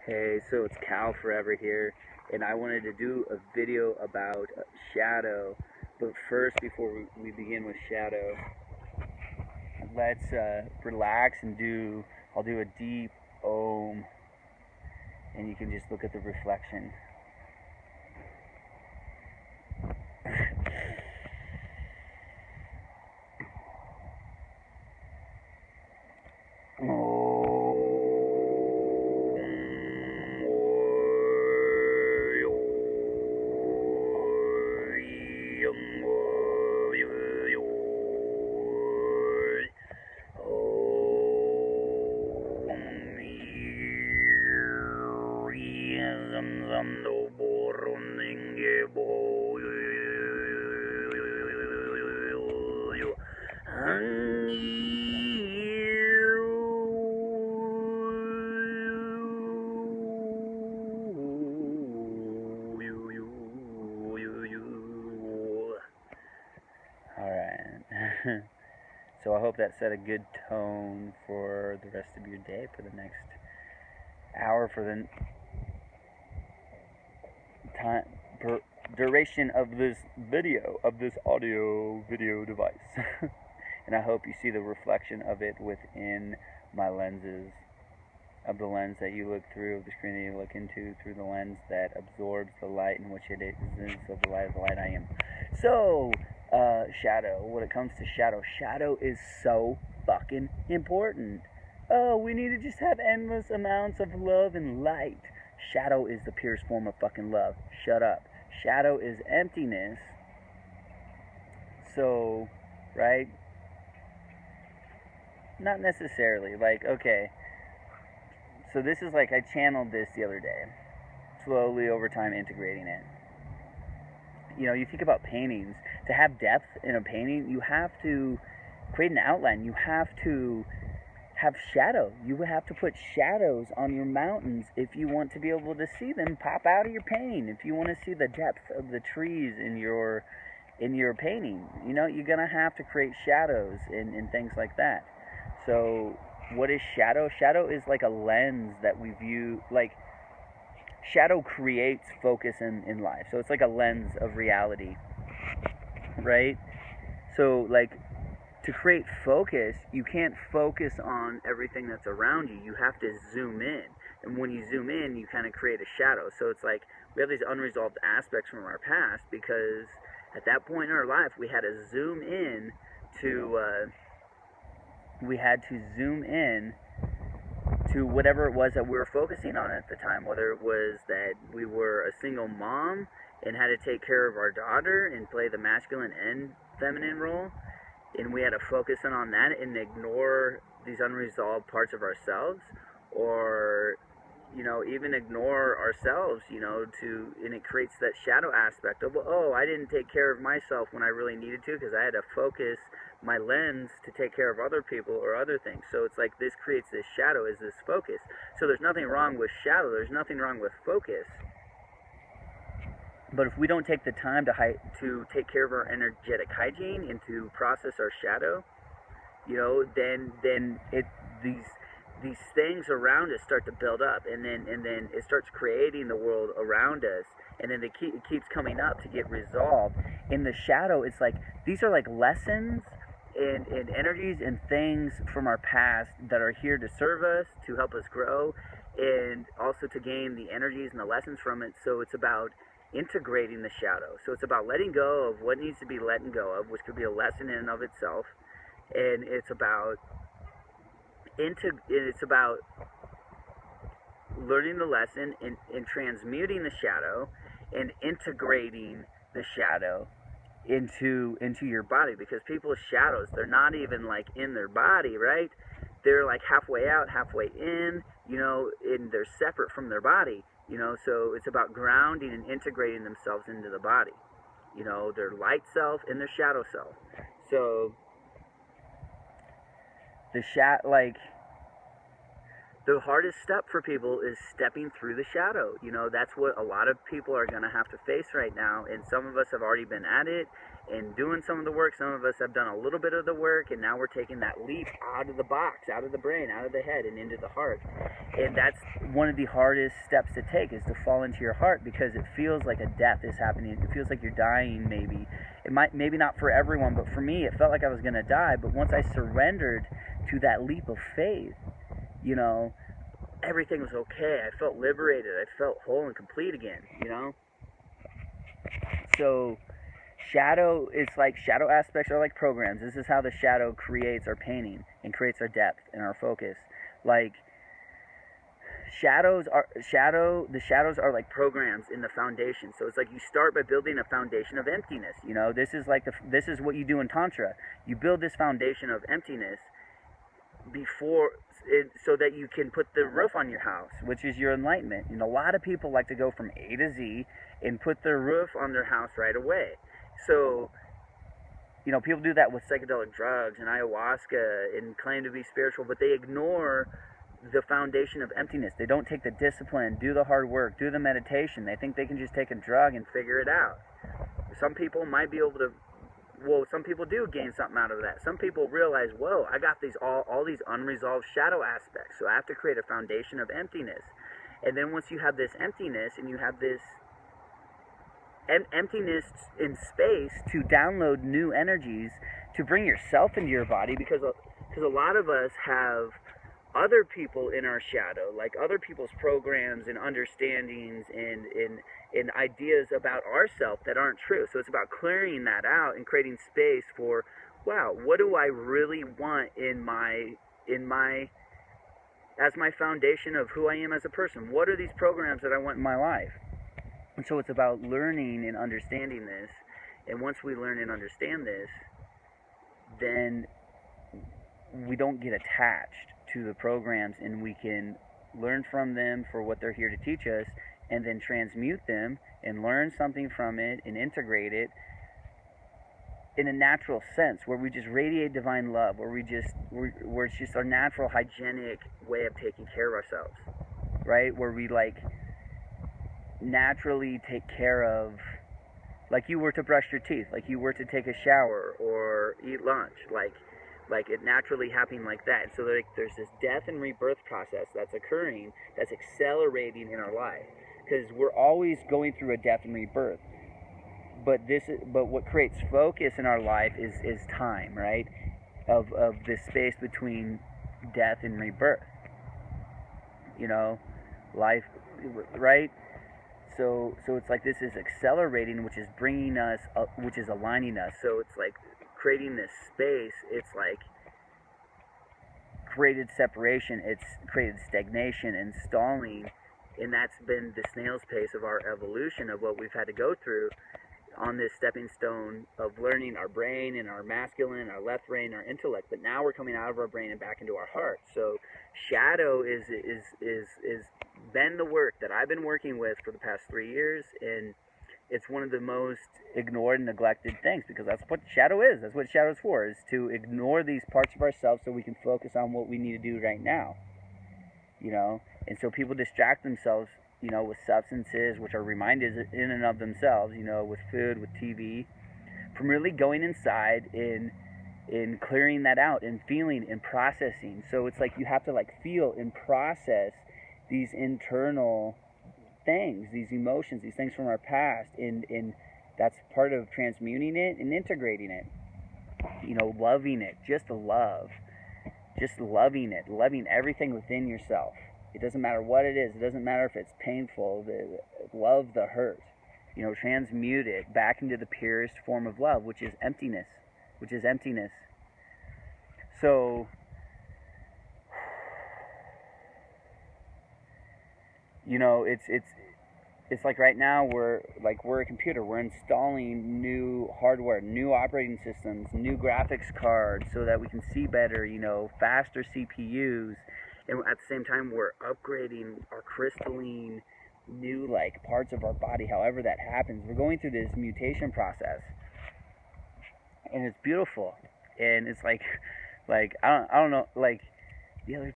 Hey, so it's Cal Forever here, and I wanted to do a video about shadow. But first, before we begin with shadow, let's relax and I'll do a deep Om, and you can just look at the reflection. Alright. So I hope that set a good tone for the rest of your day, for the next hour, for the time, duration of this video, of this audio video device. And I hope you see the reflection of it within my lenses, of the lens that you look through, of the screen that you look into, through the lens that absorbs the light in which it is, of the light I am. So, shadow, when it comes to shadow is so fucking important. Oh, we need to just have endless amounts of love and light. Shadow is the purest form of fucking love. Shut up. Shadow is emptiness. So, right? Not necessarily. Like, okay. So this is like, I channeled this the other day. Slowly over time integrating it. You know, you think about paintings. To have depth in a painting, you have to create an outline. You have to have shadow. You have to put shadows on your mountains if you want to be able to see them pop out of your painting. If you want to see the depth of the trees in your painting, you know, you're gonna have to create shadows and things like that. So what is shadow? Shadow is like a lens that we view, like, shadow creates focus in life. So it's like a lens of reality, right? So, like, to create focus, you can't focus on everything that's around you. You have to zoom in. And when you zoom in, you kind of create a shadow. So it's like we have these unresolved aspects from our past because at that point in our life, we had to zoom in to whatever it was that we were focusing on at the time, whether it was that we were a single mom and had to take care of our daughter and play the masculine and feminine role, and we had to focus in on that and ignore these unresolved parts of ourselves, or, you know, even ignore ourselves, you know, and it creates that shadow aspect of, oh, I didn't take care of myself when I really needed to because I had to focus my lens to take care of other people or other things. So it's like this creates this shadow, is this focus. So there's nothing wrong with shadow, there's nothing wrong with focus. But if we don't take the time to take care of our energetic hygiene and to process our shadow, you know, then these things around us start to build up, and then it starts creating the world around us, and then it keeps coming up to get resolved. In the shadow, it's like these are like lessons and energies and things from our past that are here to serve us, to help us grow, and also to gain the energies and the lessons from it. So it's about integrating the shadow. So it's about letting go of what needs to be letting go of, which could be a lesson in and of itself, and it's about learning the lesson and transmuting the shadow and integrating the shadow into your body, because people's shadows, they're not even like in their body, right? They're like halfway out, halfway in, you know, and they're separate from their body, you know. So it's about grounding and integrating themselves into the body, you know, their light self and their shadow self. So the the hardest step for people is stepping through the shadow. You know, that's what a lot of people are going to have to face right now. And some of us have already been at it and doing some of the work. Some of us have done a little bit of the work, and now we're taking that leap out of the box, out of the brain, out of the head, and into the heart. And that's one of the hardest steps to take, is to fall into your heart, because it feels like a death is happening. It feels like you're dying, maybe. It might, maybe not for everyone, but for me, it felt like I was going to die. But once I surrendered to that leap of faith, you know, everything was okay. I felt liberated. I felt whole and complete again, you know? So shadow is like, shadow aspects are like programs. This is how the shadow creates our painting and creates our depth and our focus. Like, the shadows are like programs in the foundation. So it's like you start by building a foundation of emptiness. You know, this is like this is what you do in Tantra. You build this foundation of emptiness so that you can put the roof on your house, which is your enlightenment. And a lot of people like to go from A to Z and put the roof on their house right away. So, you know, people do that with psychedelic drugs and ayahuasca and claim to be spiritual, but they ignore the foundation of emptiness. They don't take the discipline, do the hard work, do the meditation. They think they can just take a drug and figure it out. Some people might be able to, well, some people do gain something out of that. Some people realize, whoa, I got these all these unresolved shadow aspects, so I have to create a foundation of emptiness. And then once you have this emptiness, and you have this emptiness in space to download new energies, to bring yourself into your body, because a lot of us have other people in our shadow, like other people's programs and understandings and ideas about ourselves that aren't true. So it's about clearing that out and creating space for, wow, what do I really want in my as my foundation of who I am as a person? What are these programs that I want in my life? And so it's about learning and understanding this. And once we learn and understand this, then we don't get attached to the programs, and we can learn from them for what they're here to teach us, and then transmute them and learn something from it and integrate it in a natural sense, where we just radiate divine love, where it's just our natural hygienic way of taking care of ourselves, right? Where we like naturally take care of, like you were to brush your teeth, like you were to take a shower or eat lunch, like it naturally happening like that. And so there's this death and rebirth process that's occurring, that's accelerating in our life, because we're always going through a death and rebirth. But what creates focus in our life is time, right? Of this space between death and rebirth. You know, life, right? So it's like this is accelerating, which is bringing us up, which is aligning us. So it's like creating this space. It's like created separation. It's created stagnation and stalling, and that's been the snail's pace of our evolution, of what we've had to go through on this stepping stone of learning our brain and our masculine, our left brain, our intellect. But now we're coming out of our brain and back into our heart. So shadow is been the work that I've been working with for the past 3 years, and it's one of the most ignored and neglected things, because that's what shadow is. That's what shadow is for, is to ignore these parts of ourselves so we can focus on what we need to do right now. You know, and so people distract themselves, you know, with substances, which are reminders in and of themselves, you know, with food, with TV, from really going inside in clearing that out and feeling and processing. So it's like you have to like feel and process these internal things, these emotions, these things from our past, and that's part of transmuting it and integrating it. You know, loving it, just love. Just loving it, loving everything within yourself. It doesn't matter what it is. It doesn't matter if it's painful. Love the hurt. You know, transmute it back into the purest form of love, which is emptiness. So, you know, it's like right now we're a computer. We're installing new hardware, new operating systems, new graphics cards, so that we can see better, you know, faster CPUs. And at the same time, we're upgrading our crystalline new like parts of our body. However that happens, we're going through this mutation process, and it's beautiful. And it's like I don't know, like the other